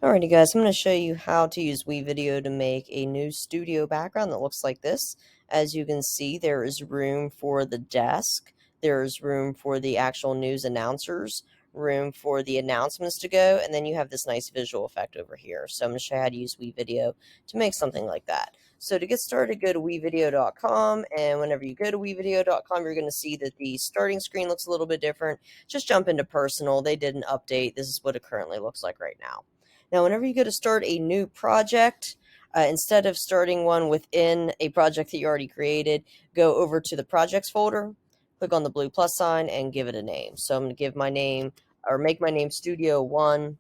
Alrighty guys, I'm going to show you how to use WeVideo to make a new studio background that looks like this. As you can see, there is room for the desk, there's room for the actual news announcers, room for the announcements to go, and then you have this nice visual effect over here. So I'm going to show you how to use WeVideo to make something like that. So to get started, go to WeVideo.com, and whenever you go to WeVideo.com, you're going to see that the starting screen looks a little bit different. Just jump into personal. They did an update. This is what it currently looks like right now. Now, whenever you go to start a new project, instead of starting one within a project that you already created, go over to the projects folder, click on the blue plus sign, and give it a name. So I'm going to give my name, or make my name Studio One,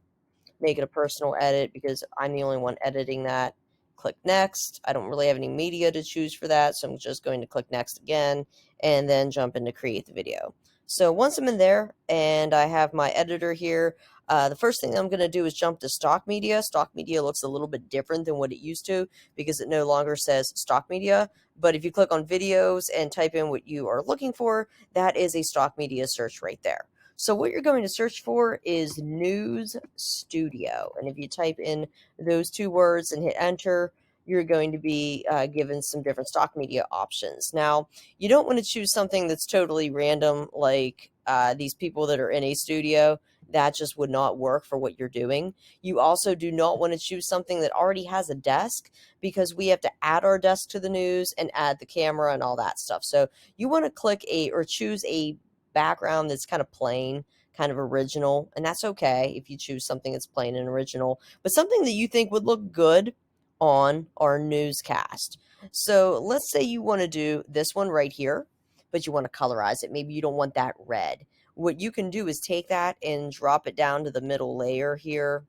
make it a personal edit because I'm the only one editing that. Click next. I don't really have any media to choose for that, so I'm just going to click next again and then jump in to create the video. So once I'm in there and I have my editor here, the first thing I'm going to do is jump to stock media. Stock media looks a little bit different than what it used to because it no longer says stock media. But if you click on videos and type in what you are looking for, that is a stock media search right there. So what you're going to search for is News Studio. And if you type in those two words and hit enter, you're going to be given some different stock media options. Now, you don't want to choose something that's totally random like these people that are in a studio. That just would not work for what you're doing. You also do not want to choose something that already has a desk because we have to add our desk to the news and add the camera and all that stuff. So you want to click or choose a background that's kind of plain, kind of original, and that's okay if you choose something that's plain and original, but something that you think would look good on our newscast. So let's say you want to do this one right here, but you want to colorize it. Maybe you don't want that red. What you can do is take that and drop it down to the middle layer here,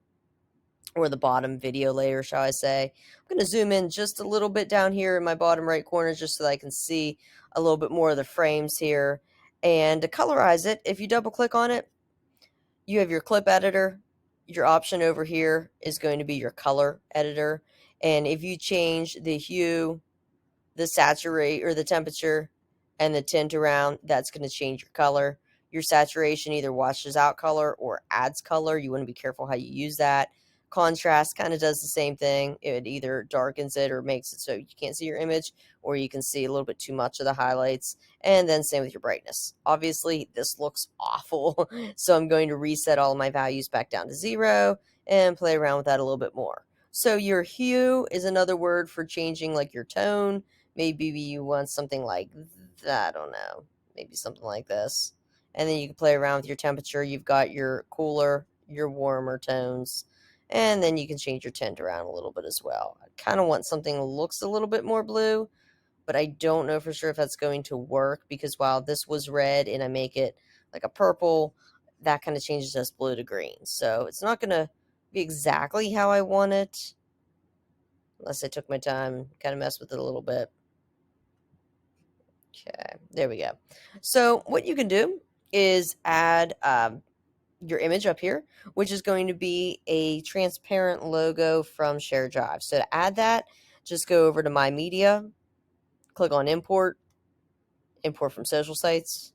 or the bottom video layer, shall I say. I'm going to zoom in just a little bit down here in my bottom right corner just so that I can see a little bit more of the frames here. And to colorize it, if you double click on it, you have your clip editor. Your option over here is going to be your color editor. And if you change the hue, the saturate or the temperature, and the tint around, that's going to change your color. Your saturation either washes out color or adds color. You want to be careful how you use that. Contrast kind of does the same thing. It either darkens it or makes it so you can't see your image, or you can see a little bit too much of the highlights. And then same with your brightness. Obviously, this looks awful, so I'm going to reset all of my values back down to 0 and play around with that a little bit more. So your hue is another word for changing like your tone. Maybe you want something like that, I don't know, maybe something like this. And then you can play around with your temperature. You've got your cooler, your warmer tones, and then you can change your tint around a little bit as well. I kind of want something that looks a little bit more blue, but I don't know for sure if that's going to work because while this was red and I make it like a purple, that kind of changes this blue to green. So it's not going to be exactly how I want it unless I took my time, kind of mess with it a little bit. Okay, there we go. So what you can do is add your image up here, which is going to be a transparent logo from Share Drive. So to add that, just go over to My Media, click on Import, Import from Social Sites,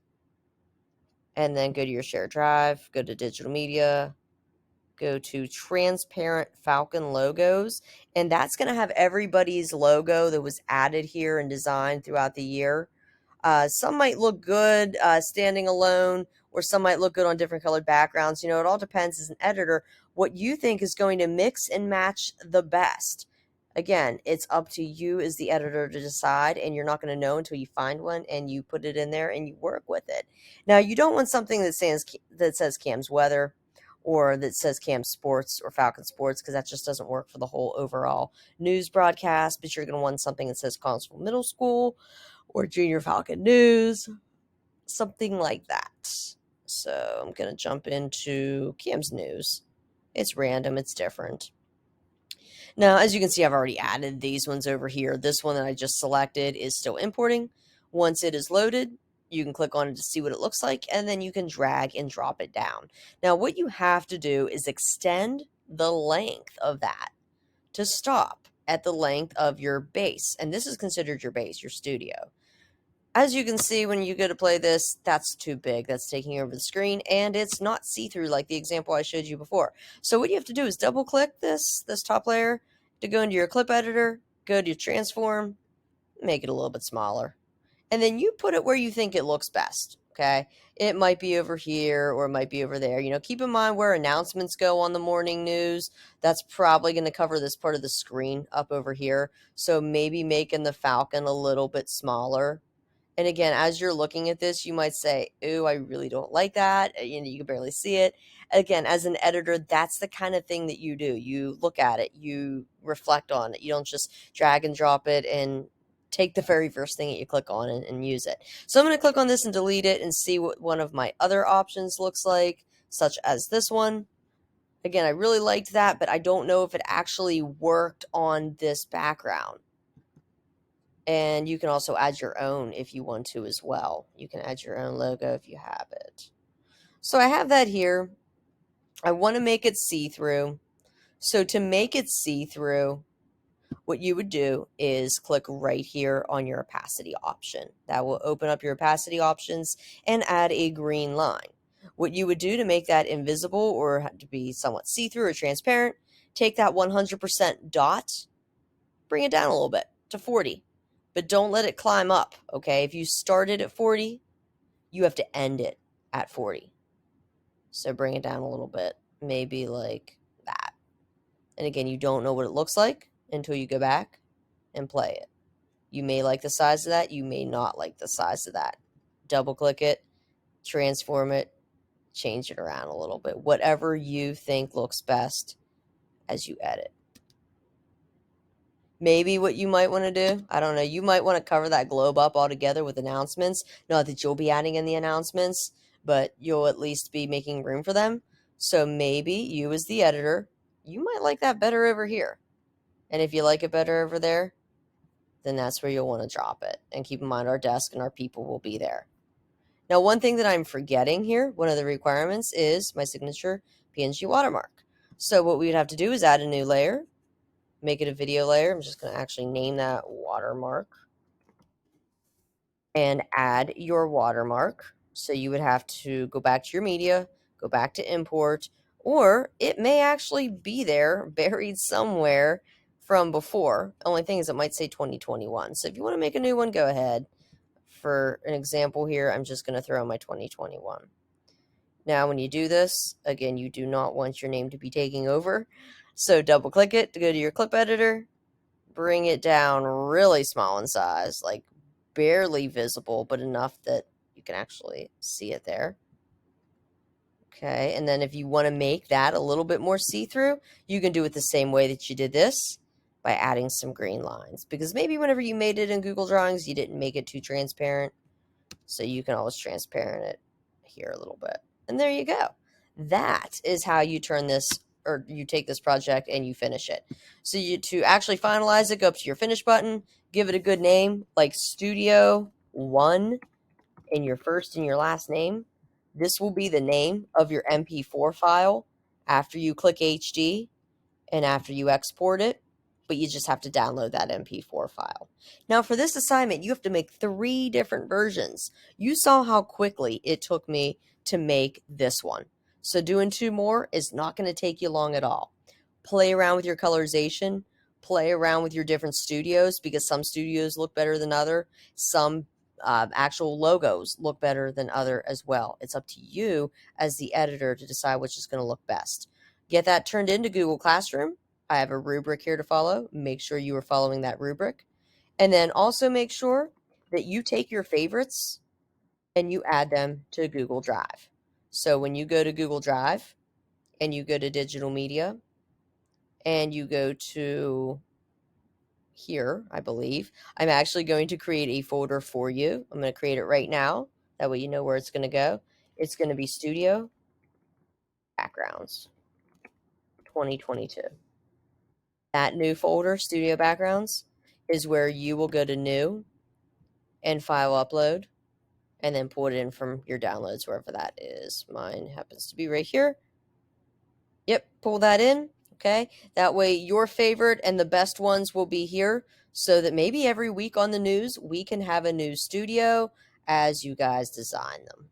and then go to your Share Drive, go to Digital Media, go to Transparent Falcon Logos, and that's going to have everybody's logo that was added here and designed throughout the year. Some might look good standing alone, or some might look good on different colored backgrounds. You know, it all depends as an editor what you think is going to mix and match the best. Again, it's up to you as the editor to decide, and you're not going to know until you find one and you put it in there and you work with it. Now, you don't want something that says Cam's Weather or that says Cam Sports or Falcon Sports because that just doesn't work for the whole overall news broadcast. But you're going to want something that says Constable Middle School or Junior Falcon News, something like that. So I'm going to jump into Cam's News. It's random, it's different. Now, as you can see, I've already added these ones over here. This one that I just selected is still importing. Once it is loaded, you can click on it to see what it looks like, and then you can drag and drop it down. Now, what you have to do is extend the length of that to stop at the length of your base. And this is considered your base, your studio. As you can see, when you go to play this, that's too big. That's taking over the screen, and it's not see-through like the example I showed you before. So what you have to do is double-click this top layer to go into your clip editor, go to your transform, make it a little bit smaller. And then you put it where you think it looks best, okay? It might be over here or it might be over there. You know, keep in mind where announcements go on the morning news. That's probably going to cover this part of the screen up over here. So maybe making the Falcon a little bit smaller. And again, as you're looking at this, you might say, ooh, I really don't like that. You know, you can barely see it. Again, as an editor, that's the kind of thing that you do. You look at it, you reflect on it. You don't just drag and drop it and take the very first thing that you click on and use it. So I'm going to click on this and delete it and see what one of my other options looks like, such as this one. Again, I really liked that, but I don't know if it actually worked on this background. And you can also add your own if you want to as well. You can add your own logo if you have it. So I have that here. I want to make it see-through. So to make it see-through, what you would do is click right here on your opacity option. That will open up your opacity options and add a green line. What you would do to make that invisible or to be somewhat see-through or transparent, take that 100% dot, bring it down a little bit to 40. But don't let it climb up, okay? If you started at 40, you have to end it at 40. So bring it down a little bit, maybe like that. And again, you don't know what it looks like until you go back and play it. You may like the size of that, you may not like the size of that. Double click it, transform it, change it around a little bit. Whatever you think looks best as you edit. Maybe what you might want to do, I don't know, you might want to cover that globe up altogether with announcements. Not that you'll be adding in the announcements, but you'll at least be making room for them. So maybe you as the editor, you might like that better over here. And if you like it better over there, then that's where you'll want to drop it. And keep in mind our desk and our people will be there. Now, one thing that I'm forgetting here, one of the requirements is my signature PNG watermark. So what we would have to do is add a new layer, make it a video layer. I'm just going to actually name that watermark and add your watermark. So you would have to go back to your media, go back to import, or it may actually be there buried somewhere from before. Only thing is it might say 2021. So if you want to make a new one, go ahead. For an example here, I'm just going to throw in my 2021. Now, when you do this, again, you do not want your name to be taking over. So double click it to go to your clip editor, bring it down really small in size, like barely visible, but enough that you can actually see it there. Okay, and then if you want to make that a little bit more see-through, you can do it the same way that you did this by adding some green lines. Because maybe whenever you made it in Google Drawings, you didn't make it too transparent. So you can always transparent it here a little bit. And there you go. That is how you turn this, or you take this project and you finish it. So to actually finalize it, go up to your finish button, give it a good name like Studio One in your first and your last name. This will be the name of your MP4 file after you click HD and after you export it, but you just have to download that MP4 file. Now for this assignment, you have to make 3 different versions. You saw how quickly it took me to make this one. So doing 2 more is not going to take you long at all. Play around with your colorization, play around with your different studios, because some studios look better than other. Some actual logos look better than other as well. It's up to you as the editor to decide which is going to look best. Get that turned into Google Classroom. I have a rubric here to follow. Make sure you are following that rubric. And then also make sure that you take your favorites and you add them to Google Drive. So when you go to Google Drive and you go to digital media and you go to here, I believe, I'm actually going to create a folder for you. I'm going to create it right now. That way you know where it's going to go. It's going to be Studio Backgrounds 2022. That new folder, Studio Backgrounds, is where you will go to New and File Upload, and then pull it in from your downloads, wherever that is. Mine happens to be right here. Yep, pull that in, Okay, that way your favorite and the best ones will be here so that maybe every week on the news we can have a new studio as you guys design them.